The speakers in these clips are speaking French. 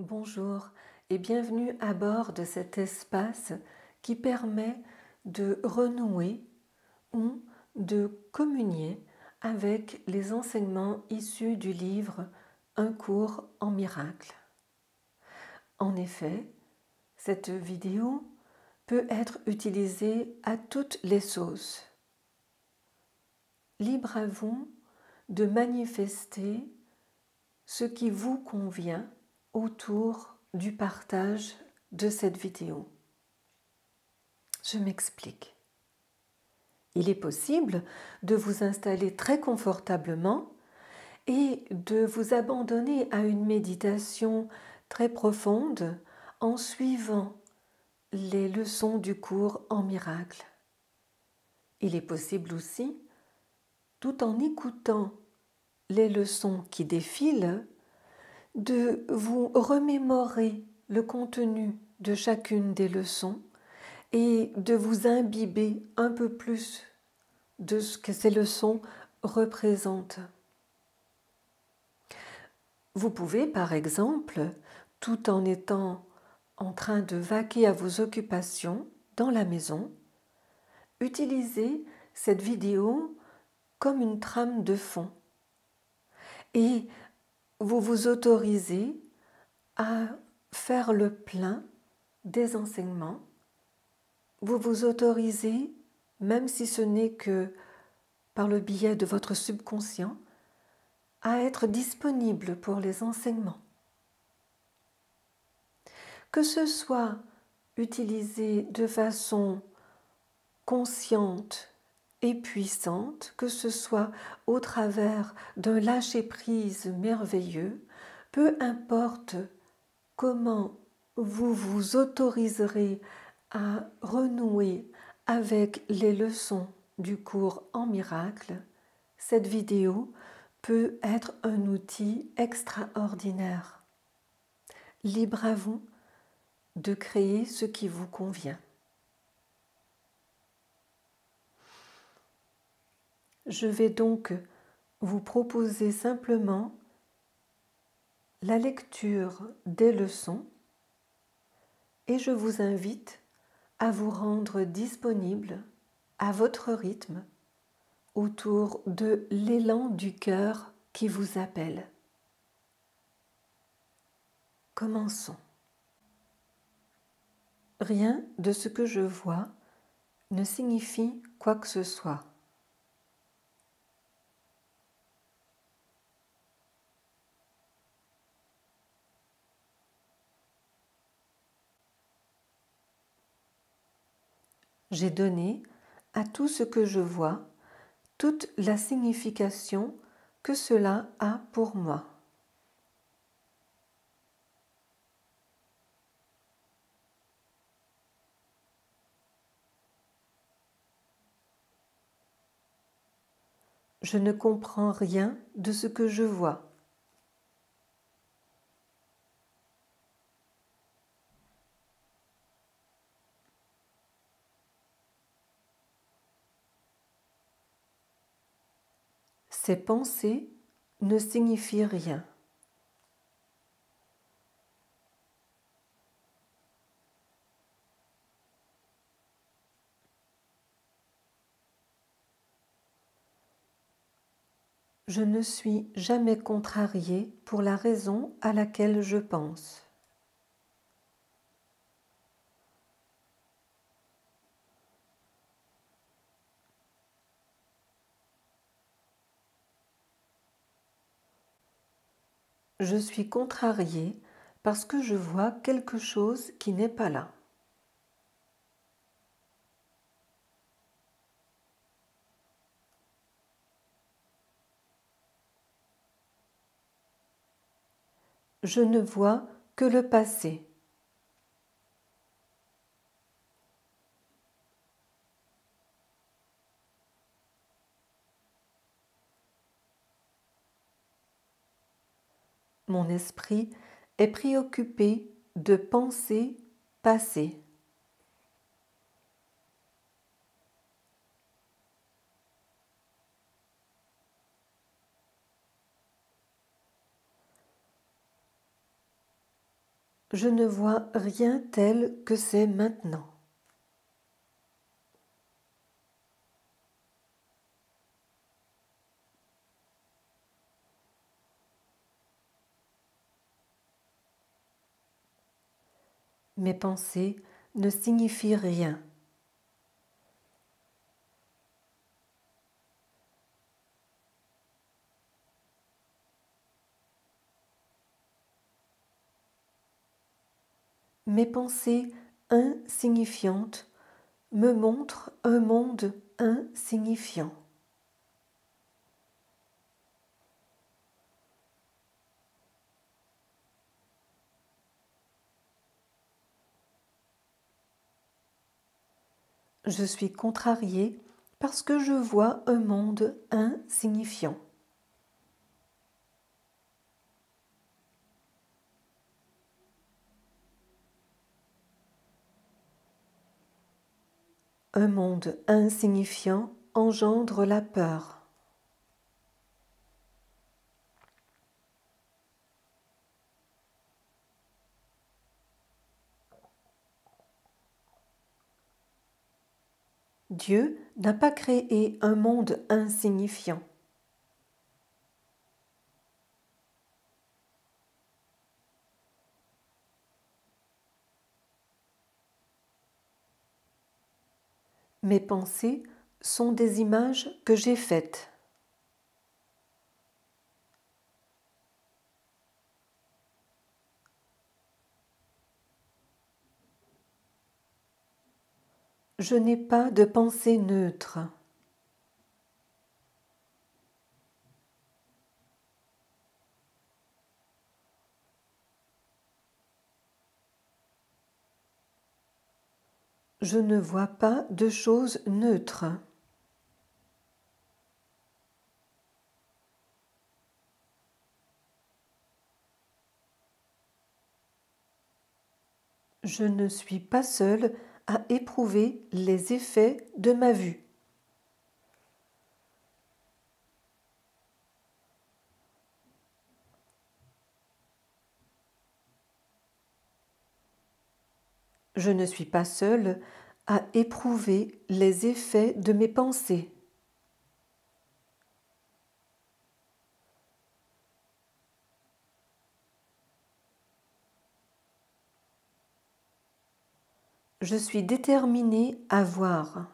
Bonjour et bienvenue à bord de cet espace qui permet de renouer ou de communier avec les enseignements issus du livre Un cours en miracle. En effet, cette vidéo peut être utilisée à toutes les sauces. Libre à vous de manifester ce qui vous convient autour du partage de cette vidéo. Je m'explique. Il est possible de vous installer très confortablement et de vous abandonner à une méditation très profonde en suivant les leçons du cours en miracle. Il est possible aussi, tout en écoutant les leçons qui défilent, de vous remémorer le contenu de chacune des leçons et de vous imbiber un peu plus de ce que ces leçons représentent. Vous pouvez, par exemple, tout en étant en train de vaquer à vos occupations dans la maison, utiliser cette vidéo comme une trame de fond et vous vous autorisez à faire le plein des enseignements. Vous vous autorisez, même si ce n'est que par le biais de votre subconscient, à être disponible pour les enseignements. Que ce soit utilisé de façon consciente et puissante, que ce soit au travers d'un lâcher-prise merveilleux, peu importe comment vous vous autoriserez à renouer avec les leçons du cours en miracle, cette vidéo peut être un outil extraordinaire. Libre à vous de créer ce qui vous convient. Je vais donc vous proposer simplement la lecture des leçons et je vous invite à vous rendre disponible à votre rythme autour de l'élan du cœur qui vous appelle. Commençons. Rien de ce que je vois ne signifie quoi que ce soit. J'ai donné à tout ce que je vois toute la signification que cela a pour moi. Je ne comprends rien de ce que je vois. Ces pensées ne signifient rien. Je ne suis jamais contrariée pour la raison à laquelle je pense. Je suis contrariée parce que je vois quelque chose qui n'est pas là. Je ne vois que le passé. Mon esprit est préoccupé de pensées passées. Je ne vois rien tel que c'est maintenant. Mes pensées ne signifient rien. Mes pensées insignifiantes me montrent un monde insignifiant. Je suis contrariée parce que je vois un monde insignifiant. Un monde insignifiant engendre la peur. Dieu n'a pas créé un monde insignifiant. Mes pensées sont des images que j'ai faites. Je n'ai pas de pensée neutre. Je ne vois pas de choses neutres. Je ne suis pas seule à éprouver les effets de ma vue. Je ne suis pas seule à éprouver les effets de mes pensées. Je suis déterminée à voir.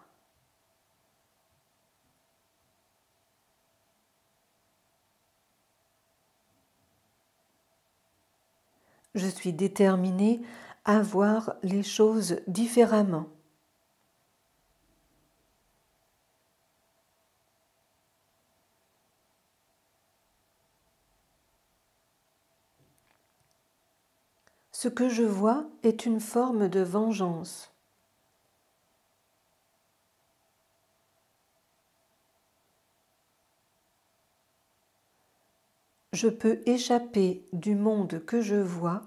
Je suis déterminée à voir les choses différemment. Ce que je vois est une forme de vengeance. Je peux échapper du monde que je vois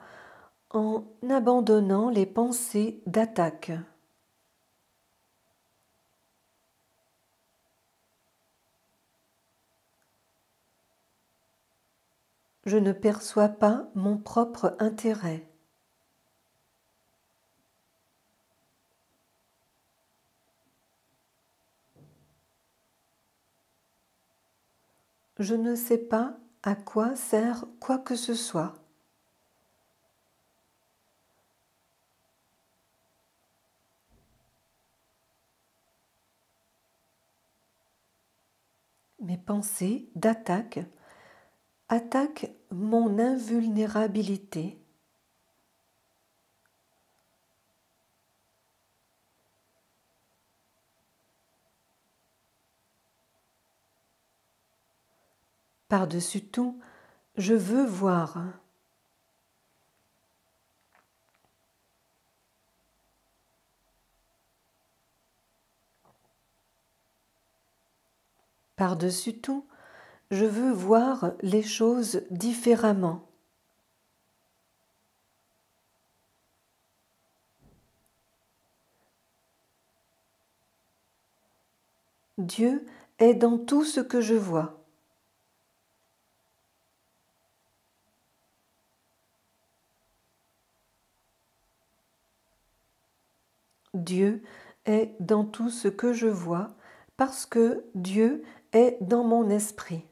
en abandonnant les pensées d'attaque. Je ne perçois pas mon propre intérêt. Je ne sais pas à quoi sert quoi que ce soit. Mes pensées d'attaque attaquent mon invulnérabilité. Par-dessus tout, je veux voir. Par-dessus tout, je veux voir les choses différemment. Dieu est dans tout ce que je vois. Dieu est dans tout ce que je vois, parce que Dieu est dans mon esprit.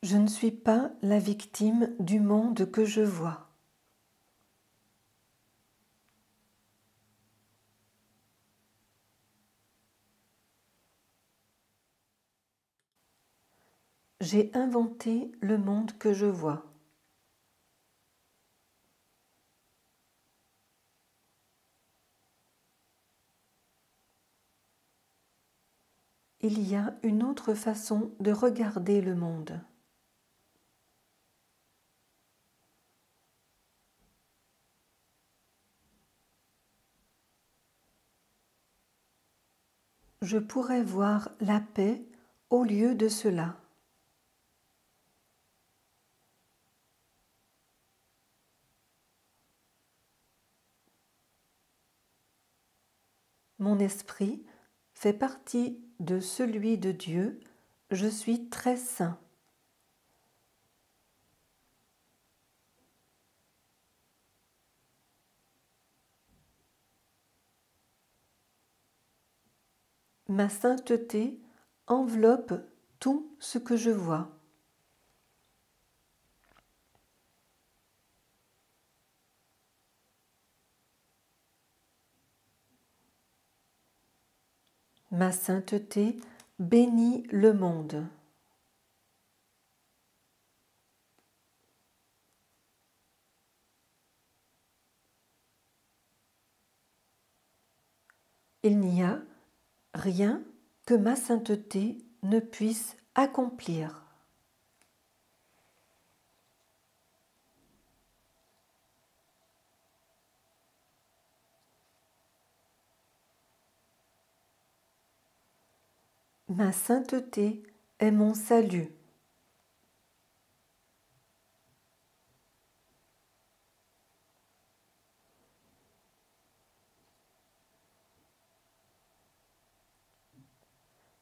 Je ne suis pas la victime du monde que je vois. J'ai inventé le monde que je vois. Il y a une autre façon de regarder le monde. Je pourrais voir la paix au lieu de cela. Mon esprit fait partie de celui de Dieu, je suis très saint. Ma sainteté enveloppe tout ce que je vois. Ma sainteté bénit le monde. Il n'y a rien que ma sainteté ne puisse accomplir. Ma sainteté est mon salut.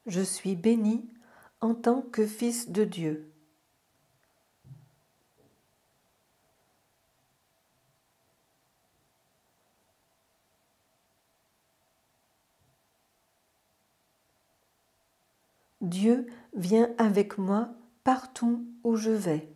Je suis béni en tant que fils de Dieu. Dieu vient avec moi partout où je vais.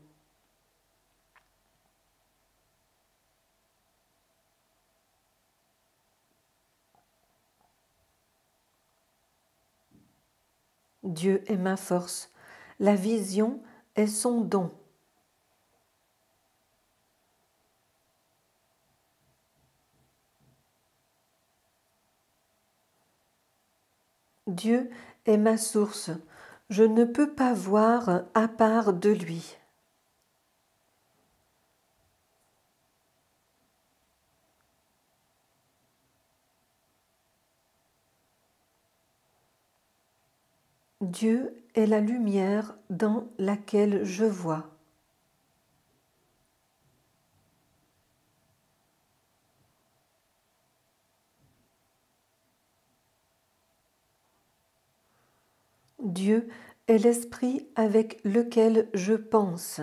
Dieu est ma force. La vision est son don. Dieu est ma source. Je ne peux pas voir à part de lui. Dieu est la lumière dans laquelle je vois. Dieu est l'esprit avec lequel je pense.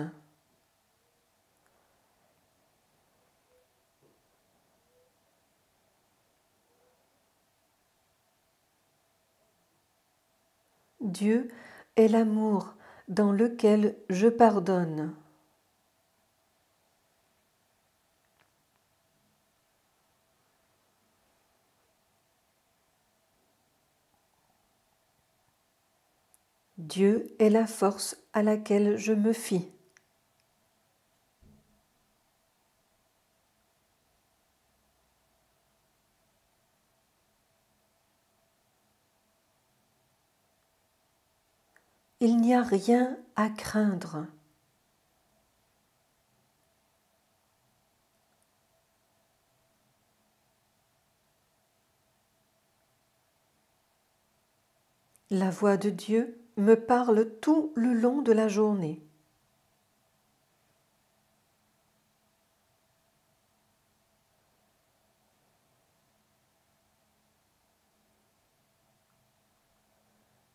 Dieu est l'amour dans lequel je pardonne. Dieu est la force à laquelle je me fie. Il n'y a rien à craindre. La voix de Dieu me parle tout le long de la journée.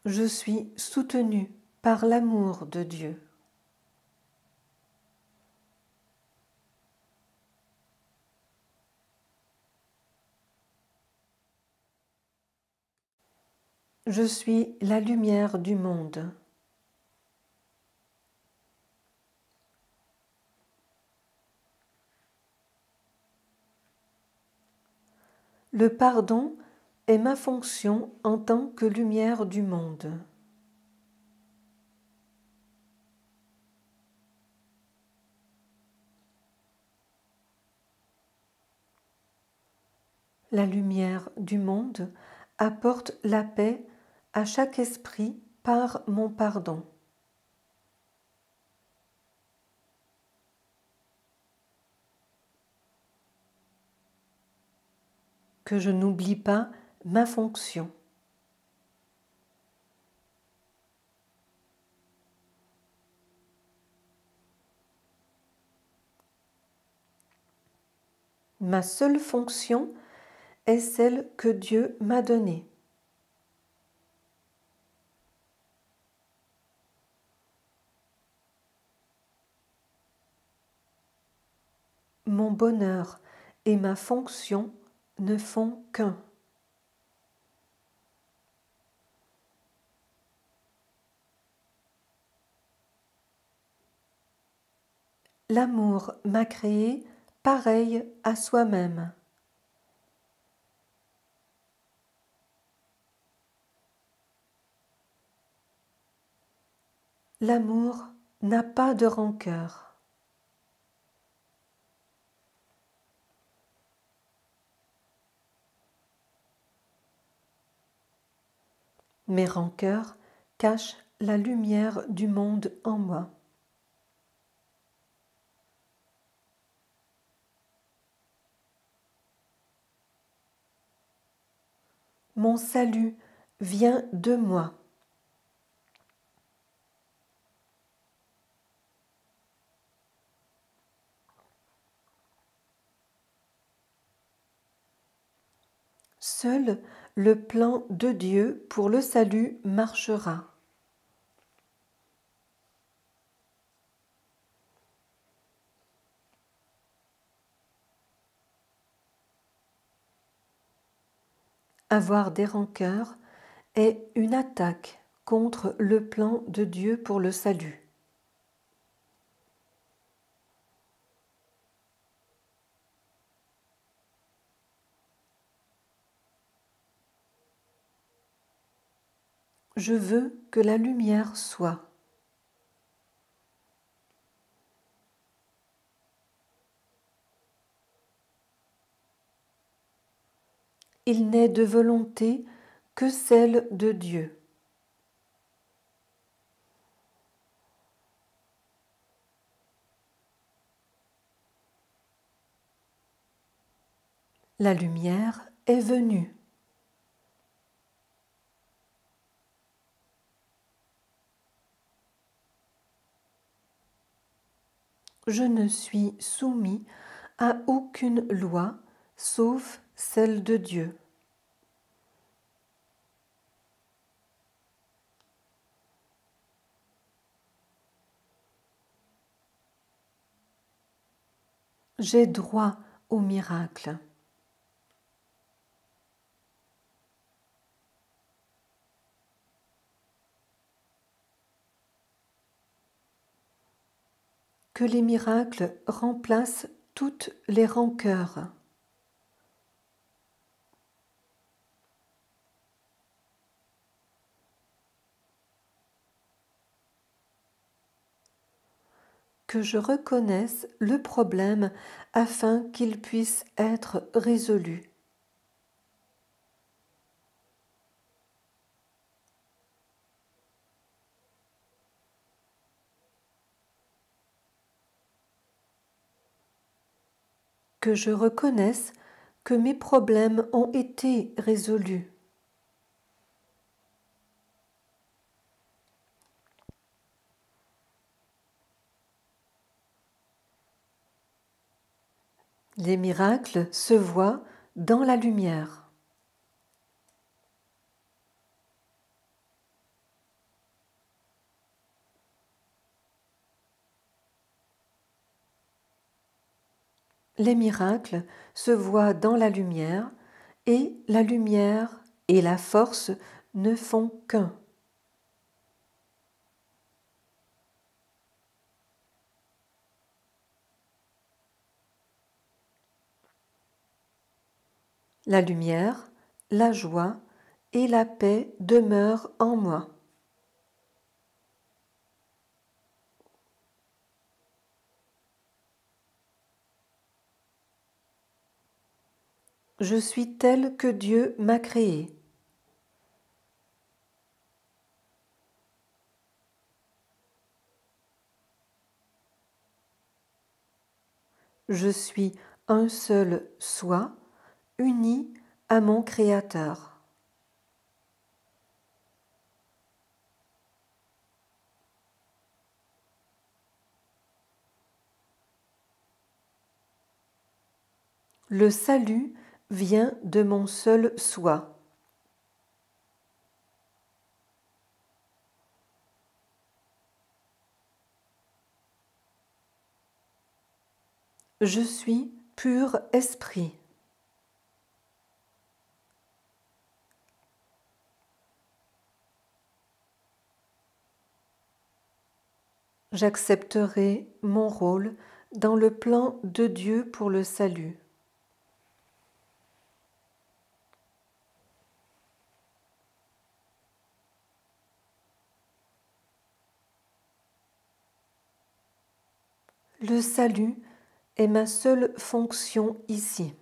je suis soutenu par l'amour de Dieu. Je suis la lumière du monde. Le pardon est ma fonction en tant que lumière du monde. La lumière du monde apporte la paix à chaque esprit par mon pardon. Que je n'oublie pas ma fonction. Ma seule fonction est celle que Dieu m'a donnée. Mon bonheur et ma fonction ne font qu'un. L'amour m'a créé pareil à soi-même. L'amour n'a pas de rancœur. Mes rancœurs cachent la lumière du monde en moi. Mon salut vient de moi. Seul le plan de Dieu pour le salut marchera. Avoir des rancœurs est une attaque contre le plan de Dieu pour le salut. Je veux que la lumière soit. Il n'est de volonté que celle de Dieu. La lumière est venue. Je ne suis soumis à aucune loi sauf celle de Dieu. J'ai droit au miracle. Que les miracles remplacent toutes les rancœurs. Que je reconnaisse le problème afin qu'il puisse être résolu. Que je reconnaisse que mes problèmes ont été résolus. Les miracles se voient dans la lumière. les miracles se voient dans la lumière et la force ne font qu'un. La lumière, la joie et la paix demeurent en moi. Je suis tel que Dieu m'a créé. Je suis un seul soi, uni à mon Créateur. Le salut vient de mon seul soi. Je suis pur esprit. J'accepterai mon rôle dans le plan de Dieu pour le salut. Le salut est ma seule fonction ici.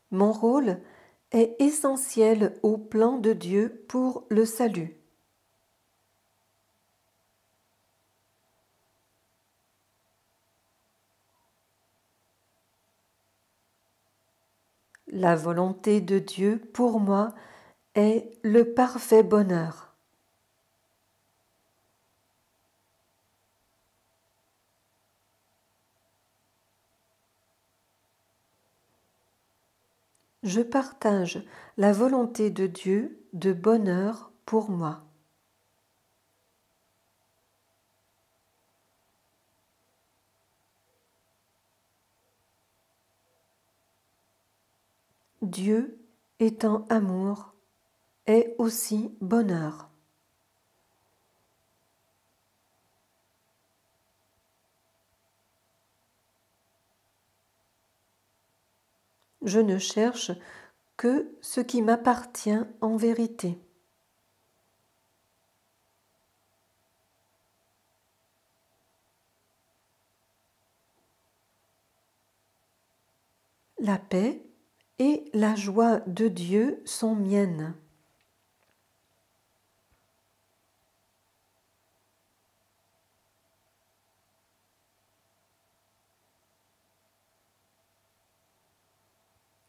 Mon rôle est essentiel au plan de Dieu pour le salut. La volonté de Dieu pour moi est le parfait bonheur. Je partage la volonté de Dieu de bonheur pour moi. Dieu, étant amour, est aussi bonheur. Je ne cherche que ce qui m'appartient en vérité. La paix et la joie de Dieu sont miennes.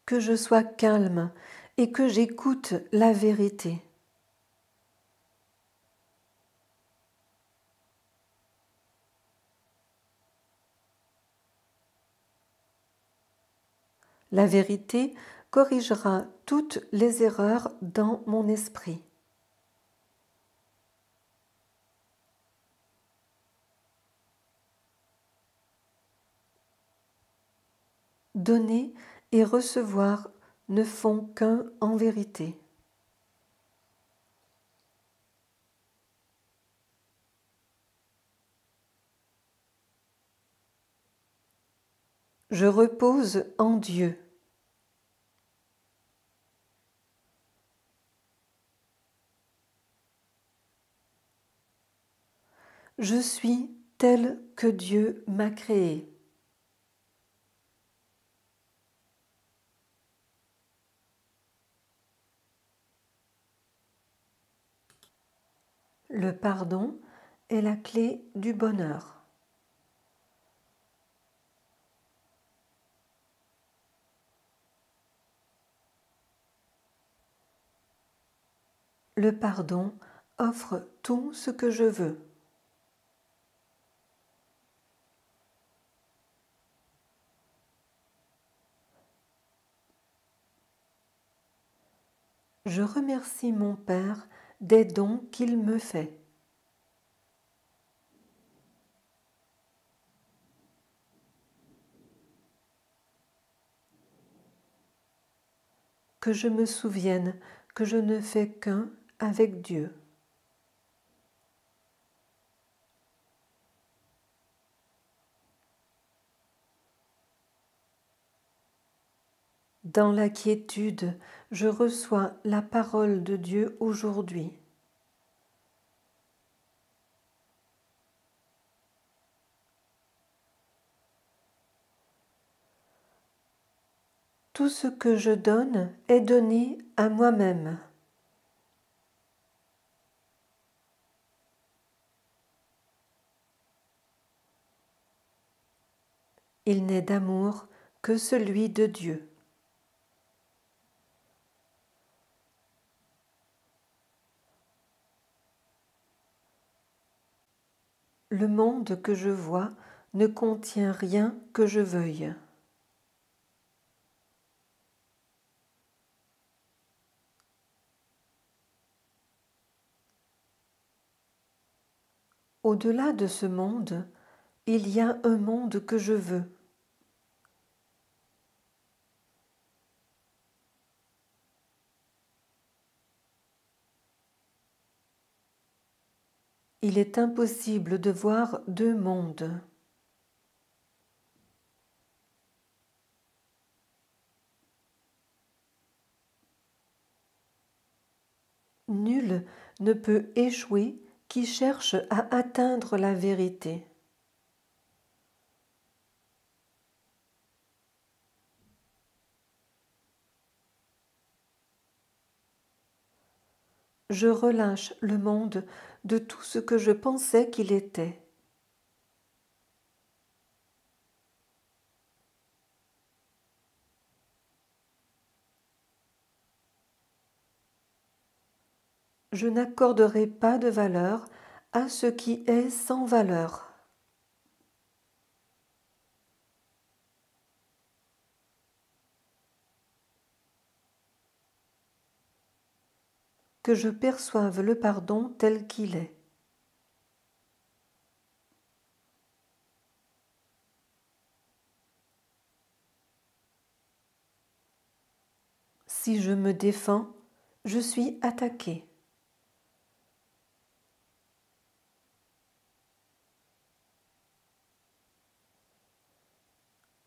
Que je sois calme et que j'écoute la vérité. La vérité corrigera toutes les erreurs dans mon esprit. Donner et recevoir ne font qu'un en vérité. Je repose en Dieu. Je suis tel que Dieu m'a créé. Le pardon est la clé du bonheur. Le pardon offre tout ce que je veux. Je remercie mon Père des dons qu'il me fait. Que je me souvienne que je ne fais qu'un avec Dieu. Dans la quiétude, je reçois la parole de Dieu aujourd'hui. Tout ce que je donne est donné à moi-même. Il n'est d'amour que celui de Dieu. Le monde que je vois ne contient rien que je veuille. Au-delà de ce monde, il y a un monde que je veux. Il est impossible de voir deux mondes. Nul ne peut échouer qui cherche à atteindre la vérité. Je relâche le monde de tout ce que je pensais qu'il était. Je n'accorderai pas de valeur à ce qui est sans valeur. Que je perçoive le pardon tel qu'il est. Si je me défends, je suis attaqué.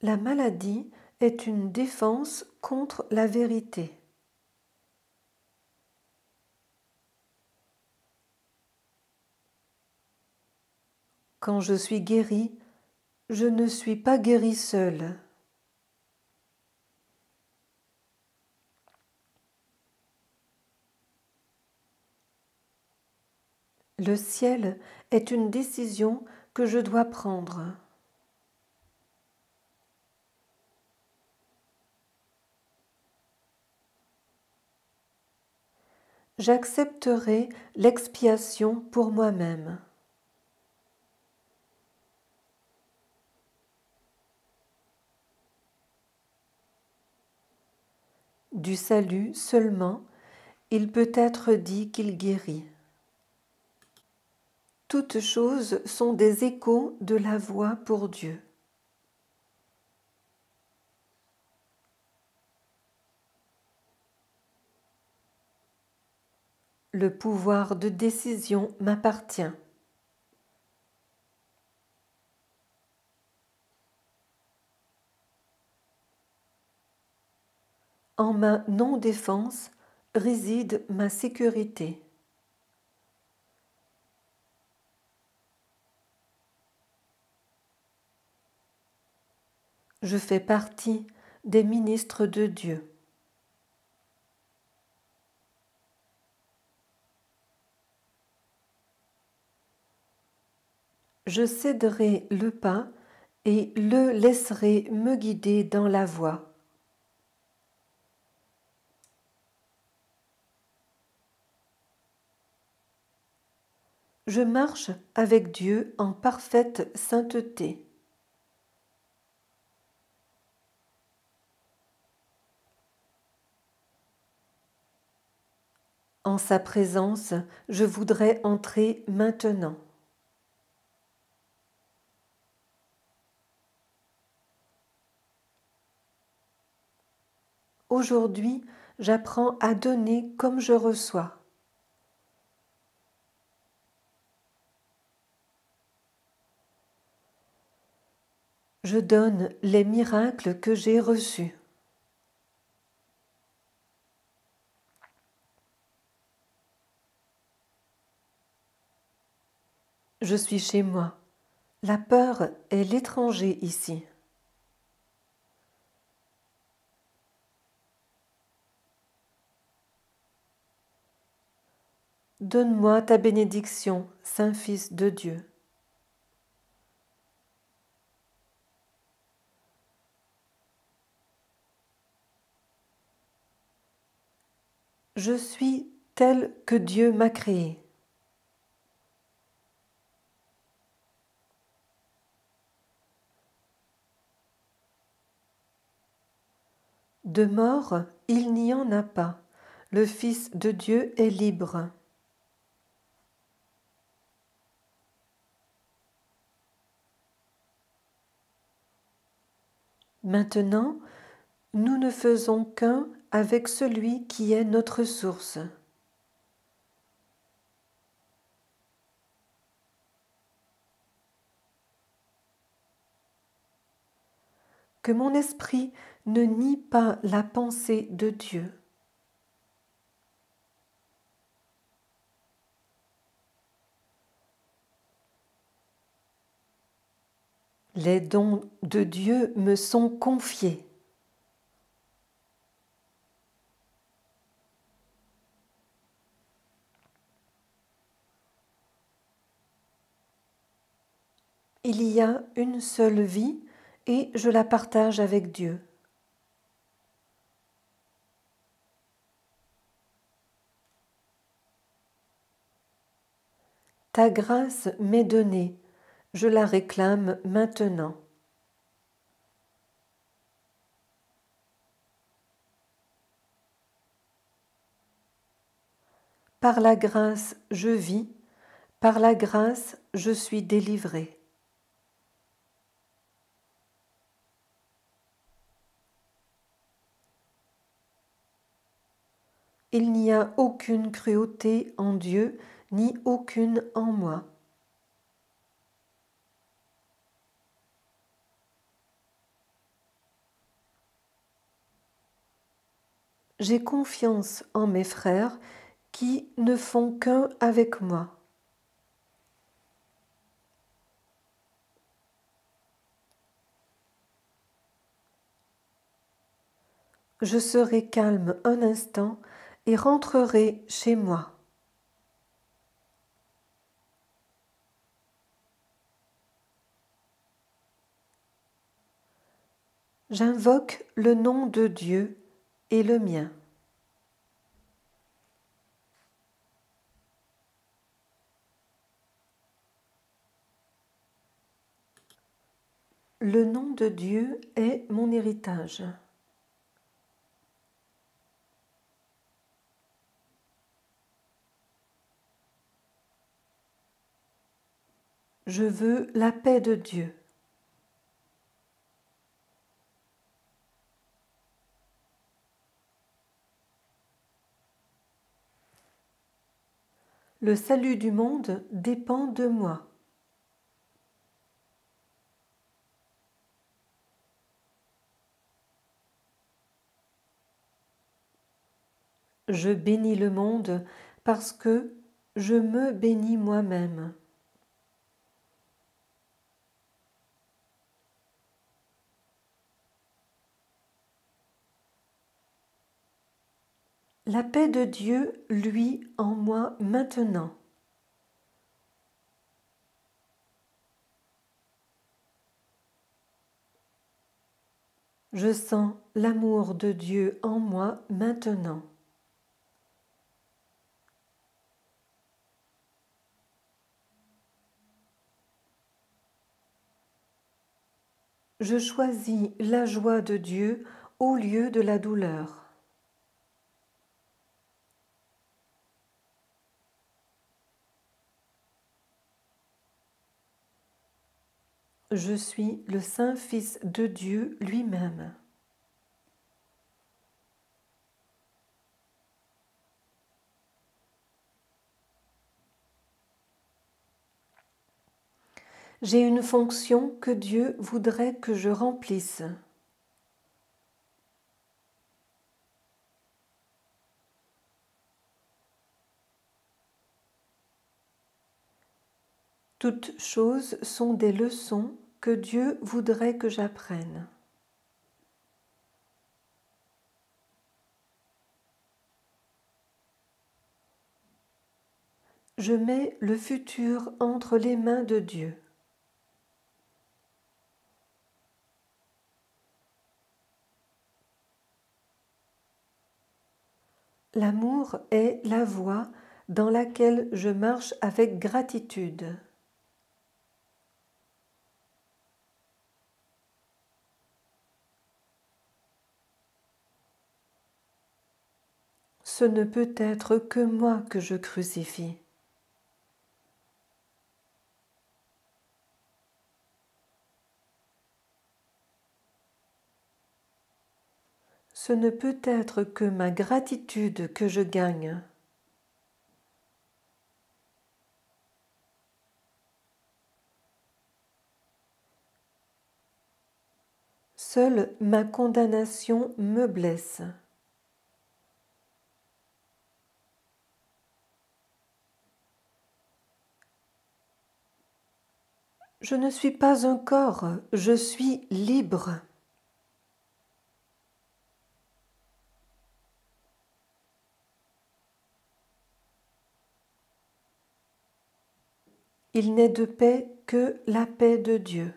La maladie est une défense contre la vérité. Quand je suis guéri, je ne suis pas guéri seul. Le ciel est une décision que je dois prendre. J'accepterai l'expiation pour moi-même. Du salut seulement, il peut être dit qu'il guérit. Toutes choses sont des échos de la voix pour Dieu. Le pouvoir de décision m'appartient. En ma non-défense réside ma sécurité. Je fais partie des ministres de Dieu. Je céderai le pas et le laisserai me guider dans la voie. Je marche avec Dieu en parfaite sainteté. En sa présence, je voudrais entrer maintenant. Aujourd'hui, j'apprends à donner comme je reçois. Je donne les miracles que j'ai reçus. Je suis chez moi. La peur est l'étranger ici. Donne-moi ta bénédiction, Saint-Fils de Dieu. Je suis tel que Dieu m'a créé. De mort, il n'y en a pas. Le Fils de Dieu est libre. Maintenant, nous ne faisons qu'un avec celui qui est notre source. Que mon esprit ne nie pas la pensée de Dieu. Les dons de Dieu me sont confiés. Il y a une seule vie et je la partage avec Dieu. Ta grâce m'est donnée, je la réclame maintenant. Par la grâce, je vis, par la grâce, je suis délivré. Il n'y a aucune cruauté en Dieu, ni aucune en moi. J'ai confiance en mes frères qui ne font qu'un avec moi. Je serai calme un instant et rentrerai chez moi. J'invoque le nom de Dieu et le mien. Le nom de Dieu est mon héritage. Je veux la paix de Dieu. Le salut du monde dépend de moi. Je bénis le monde parce que je me bénis moi-même. La paix de Dieu, lui, en moi maintenant. Je sens l'amour de Dieu en moi maintenant. Je choisis la joie de Dieu au lieu de la douleur. Je suis le Saint Fils de Dieu lui-même. J'ai une fonction que Dieu voudrait que je remplisse. Toutes choses sont des leçons que Dieu voudrait que j'apprenne. Je mets le futur entre les mains de Dieu. L'amour est la voie dans laquelle je marche avec gratitude. Ce ne peut être que moi que je crucifie. Ce ne peut être que ma gratitude que je gagne. Seule ma condamnation me blesse. Je ne suis pas un corps, je suis libre. Il n'est de paix que la paix de Dieu.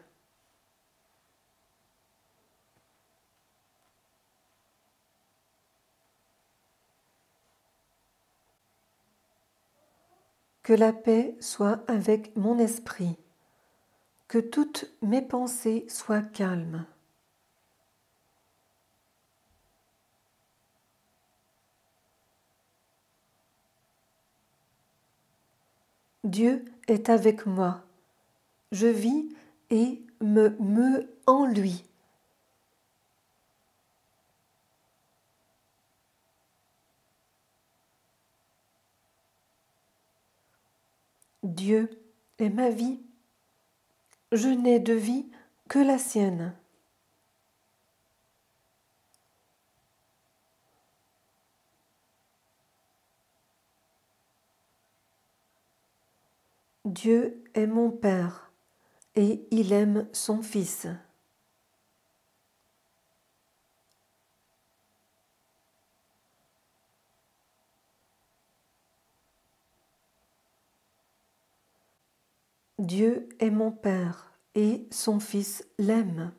Que la paix soit avec mon esprit, que toutes mes pensées soient calmes. Dieu est avec moi. Je vis et me meus en lui. Dieu est ma vie. Je n'ai de vie que la sienne. Dieu est mon Père et il aime son Fils. Dieu est mon Père et son Fils l'aime.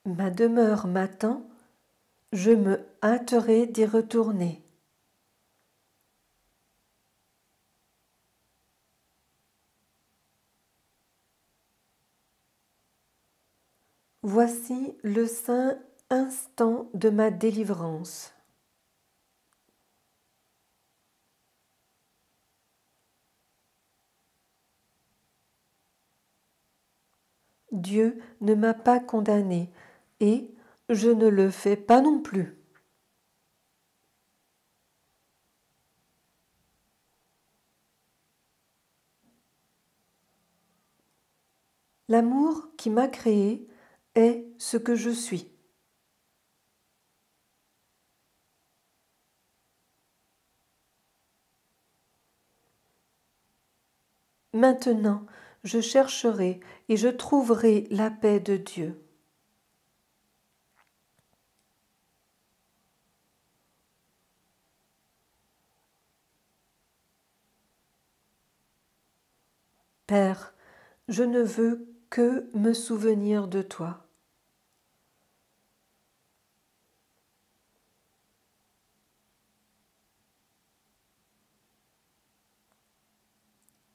Ma demeure m'attend, je me hâterai d'y retourner. Voici le saint instant de ma délivrance. Dieu ne m'a pas condamné et je ne le fais pas non plus. L'amour qui m'a créé est ce que je suis. Maintenant, je chercherai et je trouverai la paix de Dieu. Père, je ne veux que me souvenir de toi.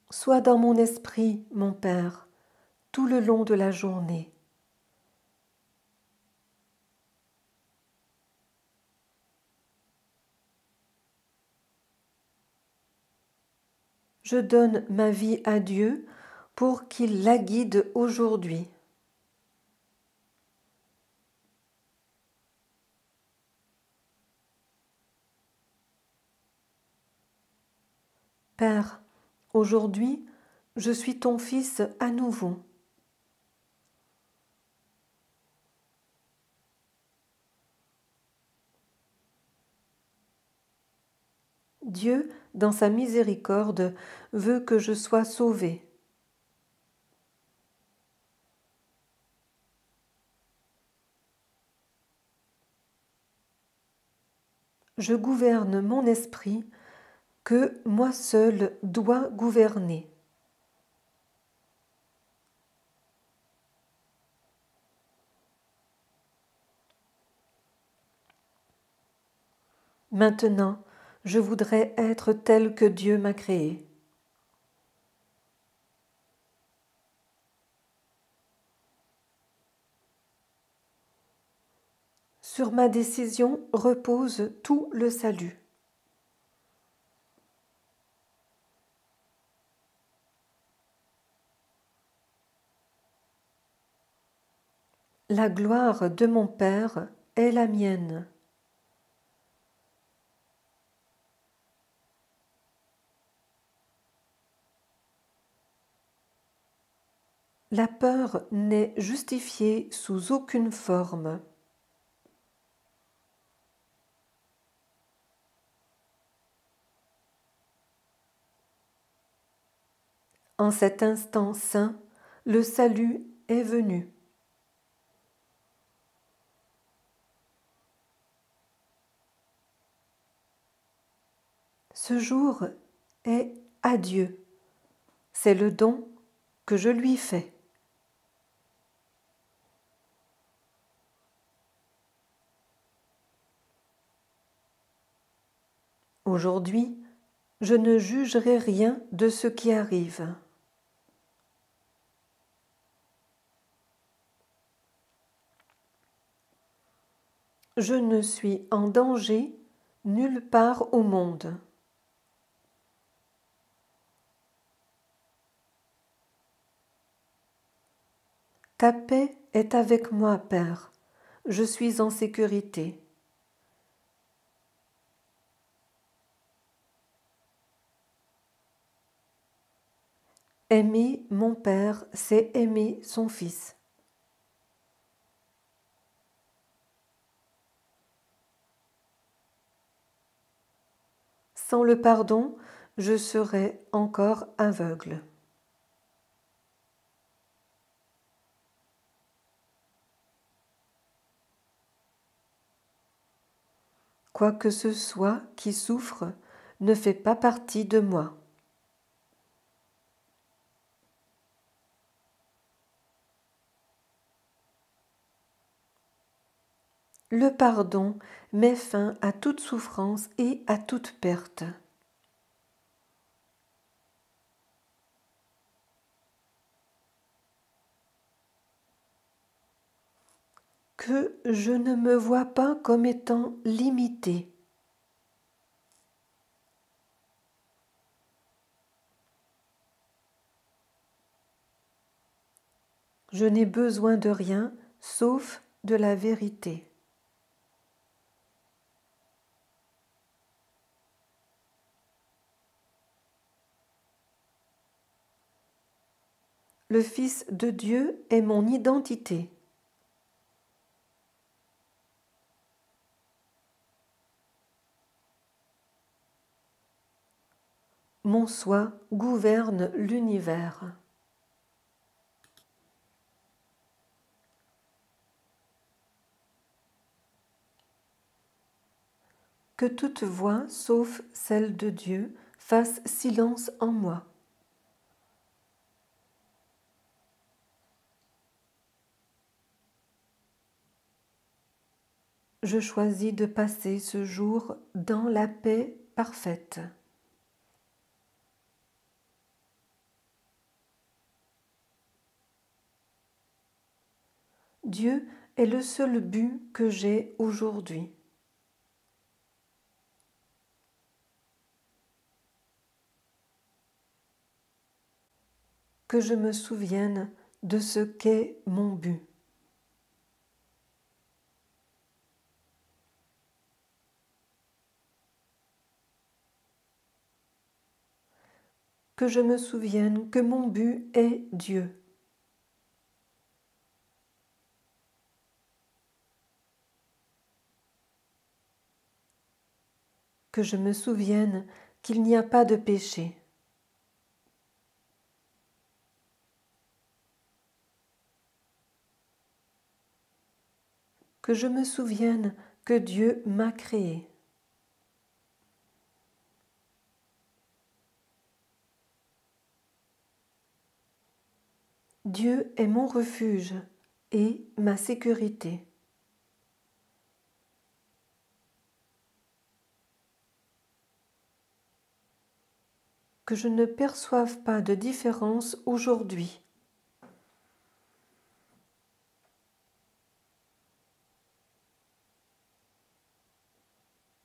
Sois dans mon esprit, mon Père, tout le long de la journée. Je donne ma vie à Dieu pour qu'il la guide aujourd'hui. Père, aujourd'hui, je suis ton fils à nouveau. Dieu, dans sa miséricorde, veut que je sois sauvé. Je gouverne mon esprit que moi seul dois gouverner. Maintenant, je voudrais être tel que Dieu m'a créé. Sur ma décision repose tout le salut. La gloire de mon Père est la mienne. La peur n'est justifiée sous aucune forme. En cet instant saint, le salut est venu. Ce jour est à Dieu. C'est le don que je lui fais. Aujourd'hui, je ne jugerai rien de ce qui arrive. Je ne suis en danger nulle part au monde. Ta paix est avec moi, Père. Je suis en sécurité. Aimer mon Père, c'est aimer son Fils. Sans le pardon, je serais encore aveugle. Quoi que ce soit qui souffre ne fait pas partie de moi. Le pardon met fin à toute souffrance et à toute perte. Que je ne me vois pas comme étant limité. Je n'ai besoin de rien sauf de la vérité. Le Fils de Dieu est mon identité. Mon soi gouverne l'univers. Que toute voix, sauf celle de Dieu, fasse silence en moi. Je choisis de passer ce jour dans la paix parfaite. Dieu est le seul but que j'ai aujourd'hui. que je me souvienne de ce qu'est mon but. Que je me souvienne que mon but est Dieu. Que je me souvienne qu'il n'y a pas de péché. Que je me souvienne que Dieu m'a créé. Dieu est mon refuge et ma sécurité. Que je ne perçoive pas de différence aujourd'hui.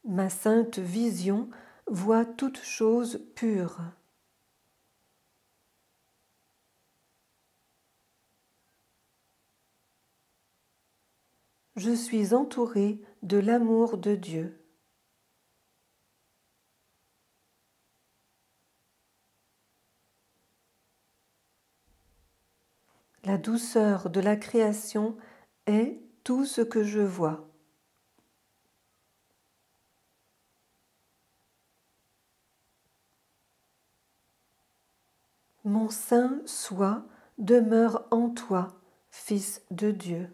Ma sainte vision voit toutes choses pures. Je suis entourée de l'amour de Dieu. La douceur de la création est tout ce que je vois. Mon saint soi demeure en toi, Fils de Dieu.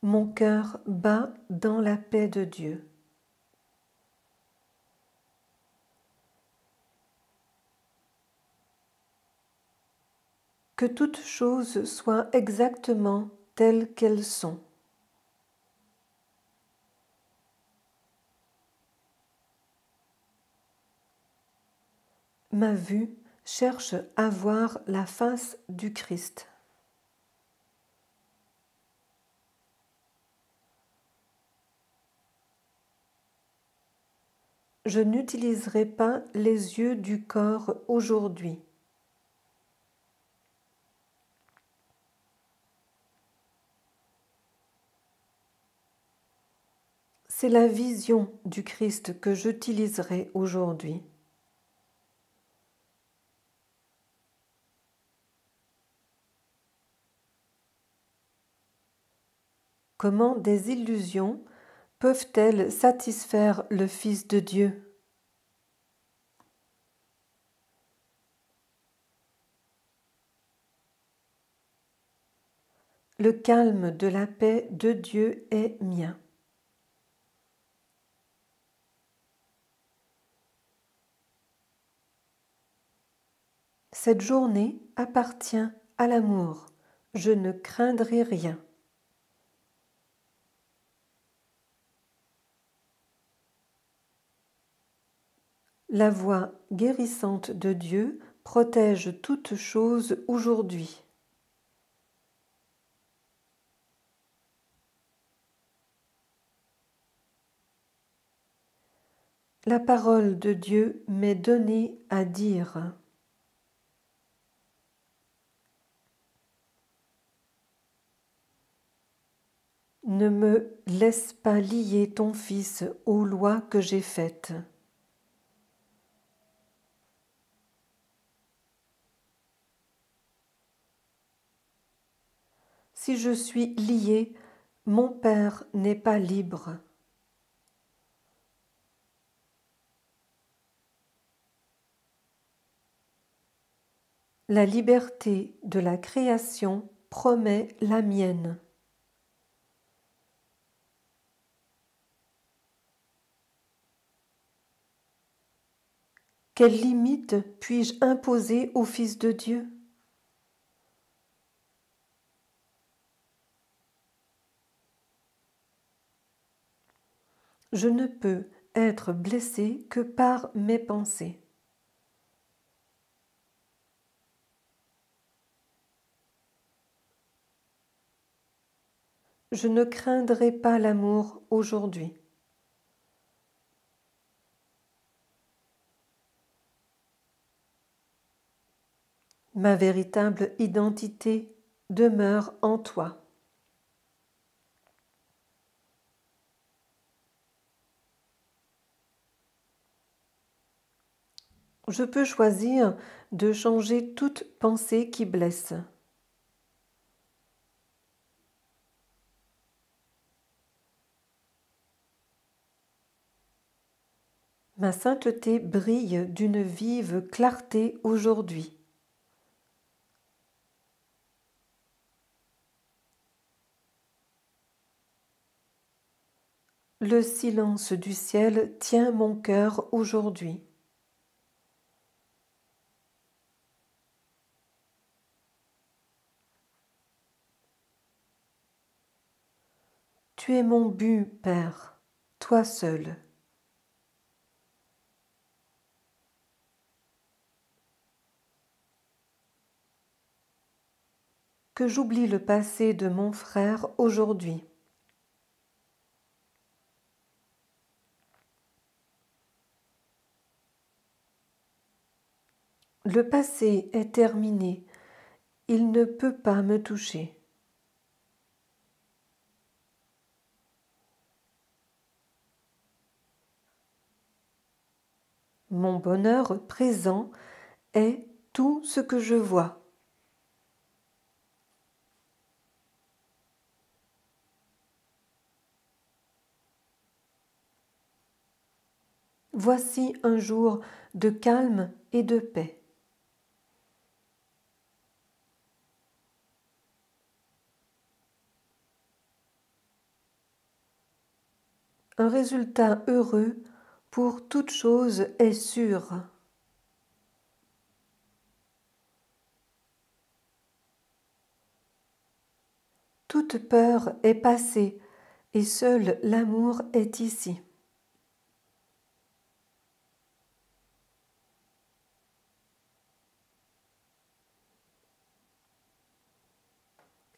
Mon cœur bat dans la paix de Dieu. Que toutes choses soient exactement telles qu'elles sont. Ma vue cherche à voir la face du Christ. Je n'utiliserai pas les yeux du corps aujourd'hui. C'est la vision du Christ que j'utiliserai aujourd'hui. Comment des illusions peuvent-elles satisfaire le Fils de Dieu ? Le calme de la paix de Dieu est mien. Cette journée appartient à l'amour. Je ne craindrai rien. La voix guérissante de Dieu protège toutes choses aujourd'hui. La parole de Dieu m'est donnée à dire. Ne me laisse pas lier ton Fils aux lois que j'ai faites. Si je suis lié, mon Père n'est pas libre. La liberté de la création promet la mienne. Quelle limite puis-je imposer au Fils de Dieu ? Je ne peux être blessé que par mes pensées. Je ne craindrai pas l'amour aujourd'hui. Ma véritable identité demeure en toi. Je peux choisir de changer toute pensée qui blesse. Ma sainteté brille d'une vive clarté aujourd'hui. Le silence du ciel tient mon cœur aujourd'hui. Tu es mon but, Père, toi seul. Que j'oublie le passé de mon frère aujourd'hui. Le passé est terminé, il ne peut pas me toucher. Mon bonheur présent est tout ce que je vois. Voici un jour de calme et de paix. Un résultat heureux pour toute chose est sûr. Toute peur est passée et seul l'amour est ici.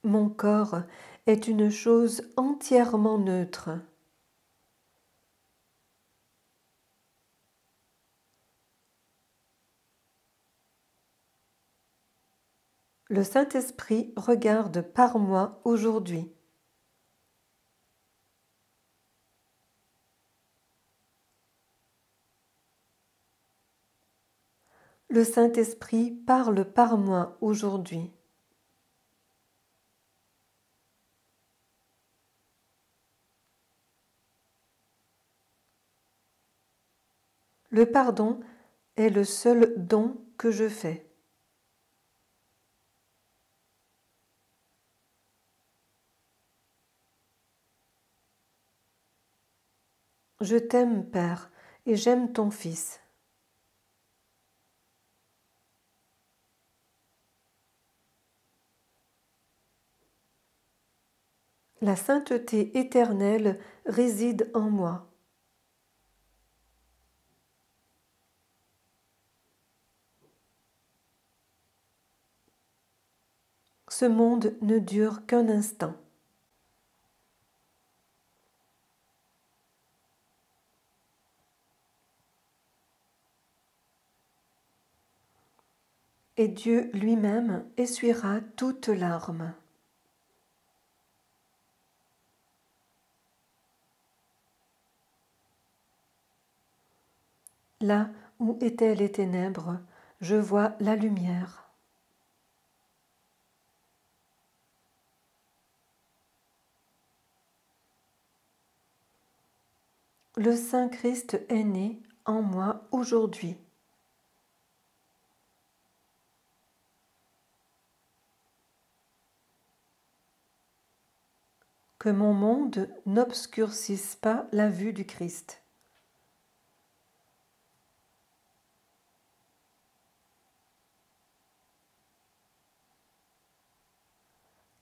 Mon corps est une chose entièrement neutre. Le Saint-Esprit regarde par moi aujourd'hui. Le Saint-Esprit parle par moi aujourd'hui. Le pardon est le seul don que je fais. Je t'aime, Père, et j'aime ton Fils. La sainteté éternelle réside en moi. Ce monde ne dure qu'un instant. Et Dieu lui-même essuiera toute larme. Là où étaient les ténèbres, je vois la lumière. Le Saint Christ est né en moi aujourd'hui. Que mon monde n'obscurcisse pas la vue du Christ.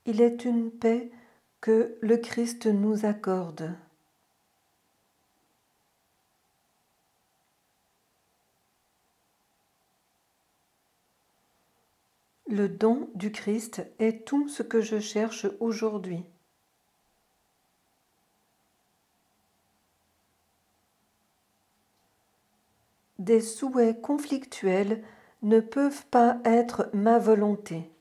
Il est une paix que le Christ nous accorde. Le don du Christ est tout ce que je cherche aujourd'hui. Des souhaits conflictuels ne peuvent pas être ma volonté.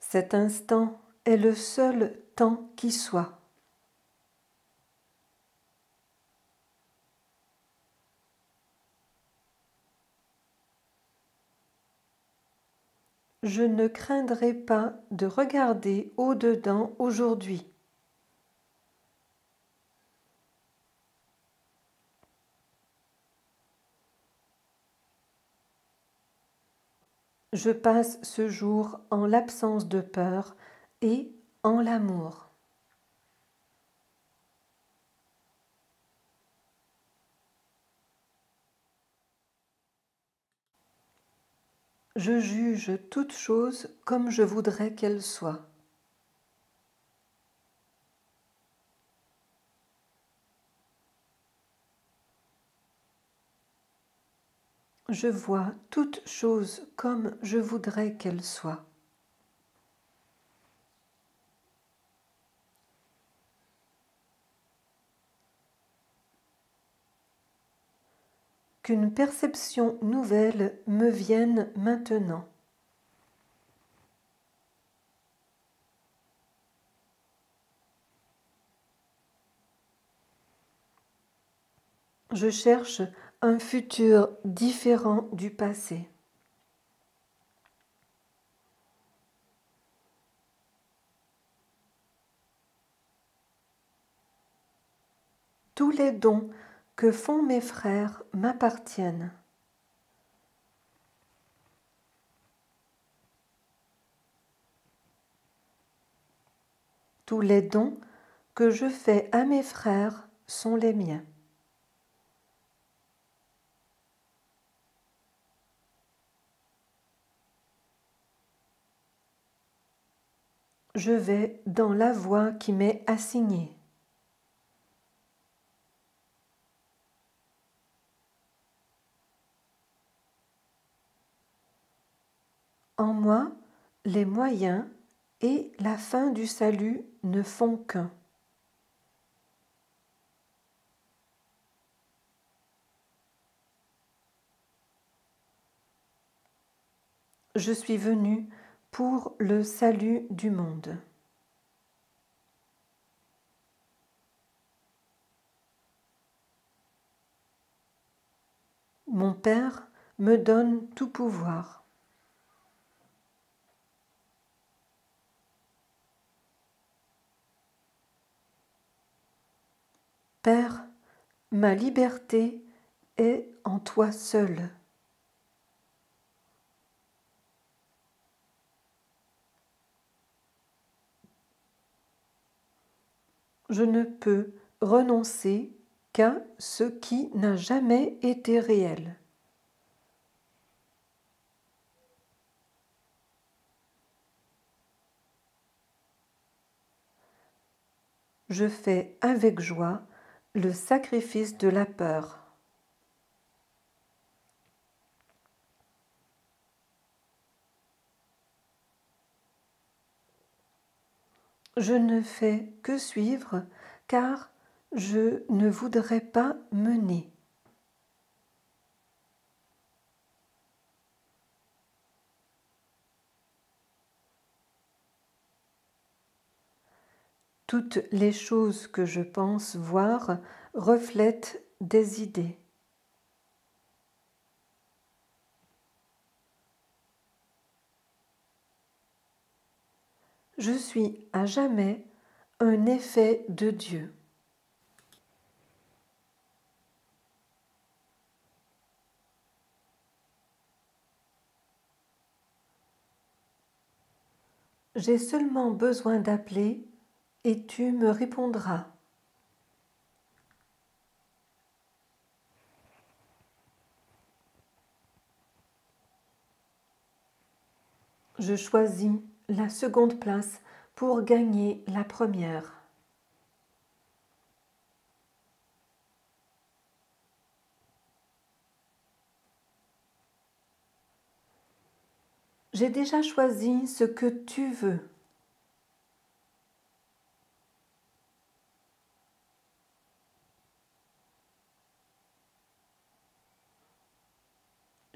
Cet instant est le seul temps qui soit. Je ne craindrai pas de regarder au-dedans aujourd'hui. Je passe ce jour en l'absence de peur et en l'amour. Je juge toute chose comme je voudrais qu'elle soit. Je vois toute chose comme je voudrais qu'elle soit. Qu'une perception nouvelle me vienne maintenant. Je cherche un futur différent du passé. Tous les dons que font mes frères m'appartiennent. Tous les dons que je fais à mes frères sont les miens. Je vais dans la voie qui m'est assignée. En moi, les moyens et la fin du salut ne font qu'un. Je suis venu pour le salut du monde. Mon Père me donne tout pouvoir. Père, ma liberté est en toi seul. Je ne peux renoncer qu'à ce qui n'a jamais été réel. Je fais avec joie le sacrifice de la peur. Je ne fais que suivre car je ne voudrais pas mener. Toutes les choses que je pense voir reflètent des idées. Je suis à jamais un effet de Dieu. J'ai seulement besoin d'appeler et tu me répondras. Je choisis la seconde place pour gagner la première. J'ai déjà choisi ce que tu veux.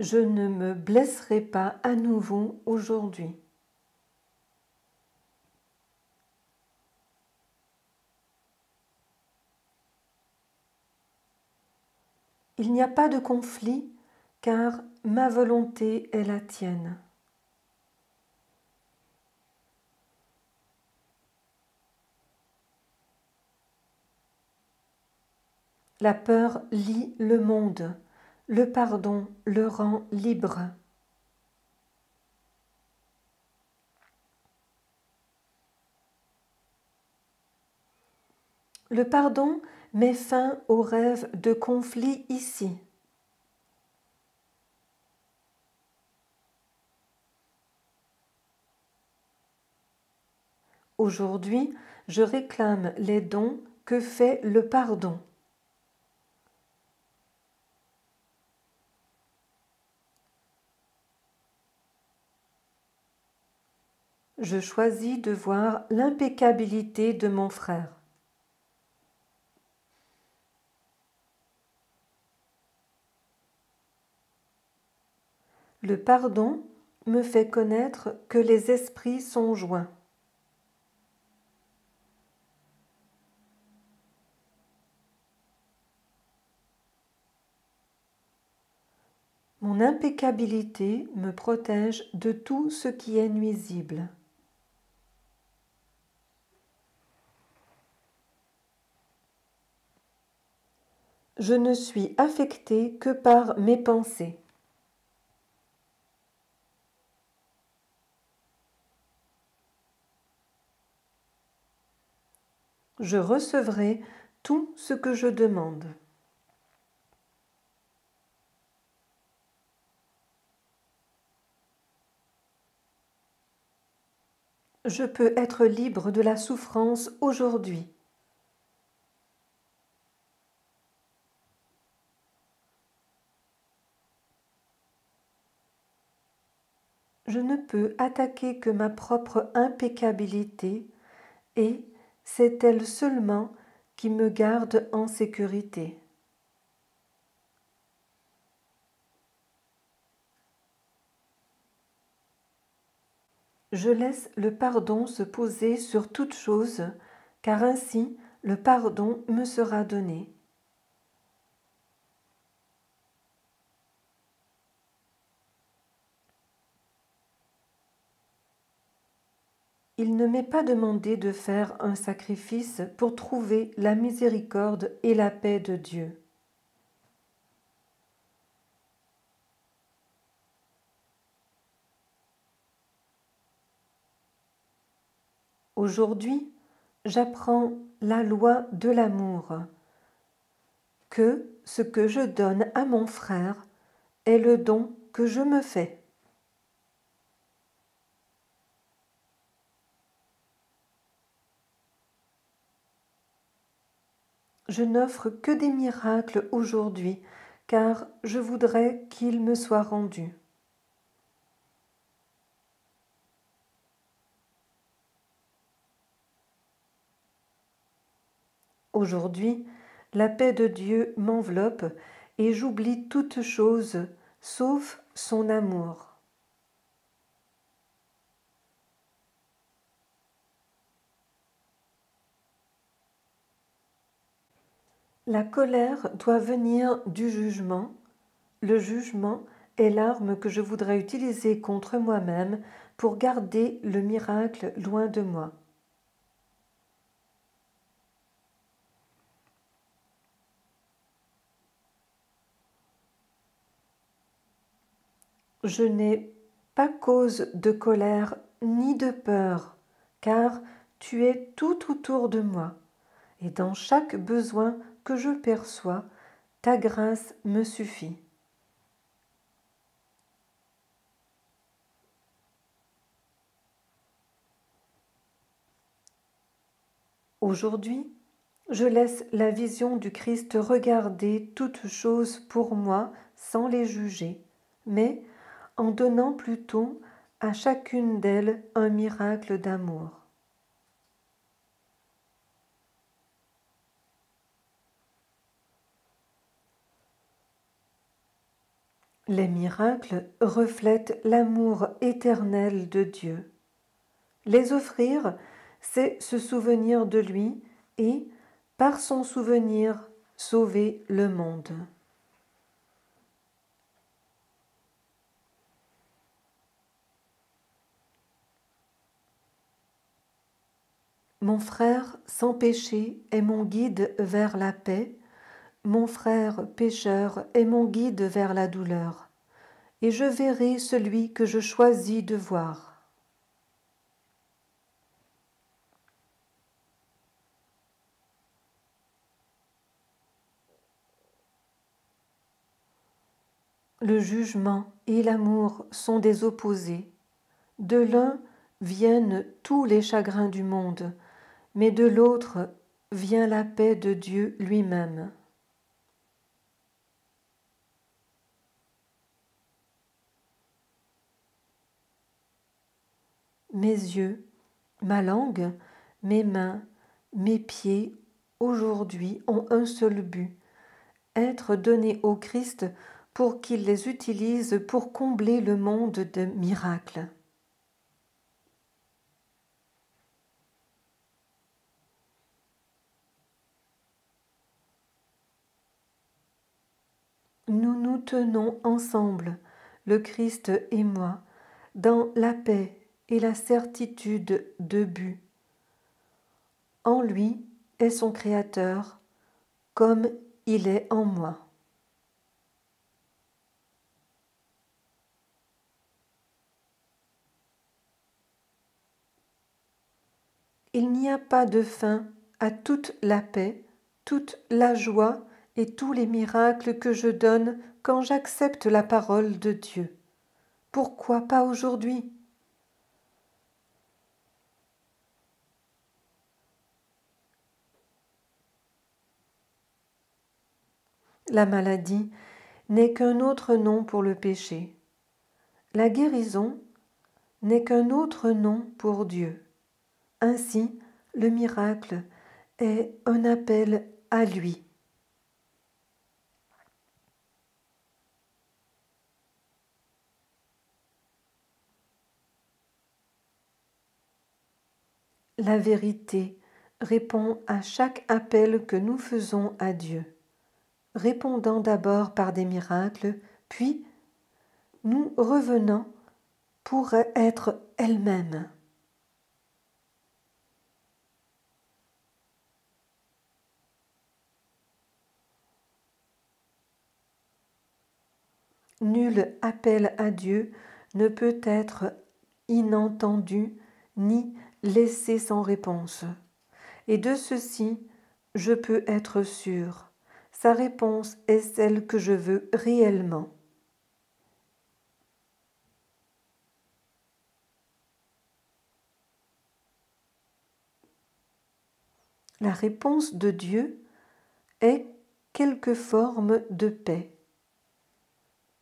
je ne me blesserai pas à nouveau aujourd'hui. Il n'y a pas de conflit car ma volonté est la tienne. La peur lie le monde, le pardon le rend libre. Le pardon met fin au rêve de conflit ici. Aujourd'hui, je réclame les dons que fait le pardon. Je choisis de voir l'impeccabilité de mon frère. Le pardon me fait connaître que les esprits sont joints. Mon impeccabilité me protège de tout ce qui est nuisible. Je ne suis affecté que par mes pensées. Je recevrai tout ce que je demande. Je peux être libre de la souffrance aujourd'hui. Je ne peux attaquer que ma propre impeccabilité et c'est elle seulement qui me garde en sécurité. Je laisse le pardon se poser sur toute chose, car ainsi le pardon me sera donné. Il ne m'est pas demandé de faire un sacrifice pour trouver la miséricorde et la paix de Dieu. Aujourd'hui, j'apprends la loi de l'amour, que ce que je donne à mon frère est le don que je me fais. Je n'offre que des miracles aujourd'hui, car je voudrais qu'ils me soient rendus. Aujourd'hui, la paix de Dieu m'enveloppe et j'oublie toute chose sauf son amour. La colère doit venir du jugement. Le jugement est l'arme que je voudrais utiliser contre moi-même pour garder le miracle loin de moi. Je n'ai pas cause de colère ni de peur, car tu es tout autour de moi, et dans chaque besoin que je perçois, ta grâce me suffit. Aujourd'hui, je laisse la vision du Christ regarder toutes choses pour moi sans les juger, mais en donnant plutôt à chacune d'elles un miracle d'amour. Les miracles reflètent l'amour éternel de Dieu. Les offrir, c'est se souvenir de lui et, par son souvenir, sauver le monde. Mon frère sans péché est mon guide vers la paix, mon frère pécheur est mon guide vers la douleur, et je verrai celui que je choisis de voir. Le jugement et l'amour sont des opposés. De l'un viennent tous les chagrins du monde, mais de l'autre vient la paix de Dieu lui-même. Mes yeux, ma langue, mes mains, mes pieds, aujourd'hui ont un seul but, être donnés au Christ pour qu'il les utilise pour combler le monde de miracles. Nous nous tenons ensemble, le Christ et moi, dans la paix et la certitude de but. En lui est son Créateur, comme il est en moi. Il n'y a pas de fin à toute la paix, toute la joie et tous les miracles que je donne quand j'accepte la parole de Dieu. Pourquoi pas aujourd'hui ? La maladie n'est qu'un autre nom pour le péché. La guérison n'est qu'un autre nom pour Dieu. Ainsi, le miracle est un appel à lui. La vérité répond à chaque appel que nous faisons à Dieu, répondant d'abord par des miracles, puis nous revenant pour être elle-même. Nul appel à Dieu ne peut être inentendu ni laissé sans réponse. Et de ceci, je peux être sûr. Sa réponse est celle que je veux réellement. La réponse de Dieu est quelque forme de paix.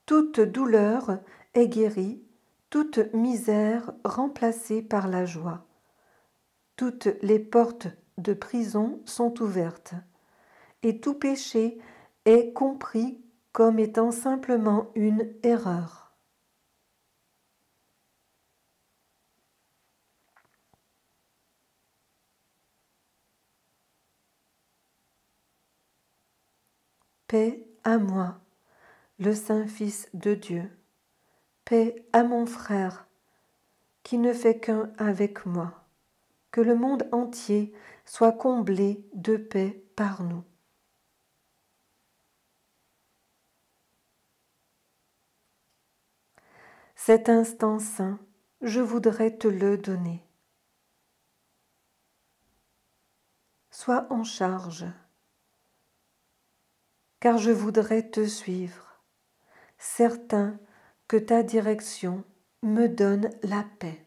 Toute douleur est guérie, toute misère remplacée par la joie. Toutes les portes de prison sont ouvertes, et tout péché est compris comme étant simplement une erreur. Paix à moi, le Saint-Fils de Dieu. Paix à mon frère, qui ne fait qu'un avec moi. Que le monde entier soit comblé de paix par nous. Cet instant saint, je voudrais te le donner. Sois en charge, car je voudrais te suivre, certain que ta direction me donne la paix.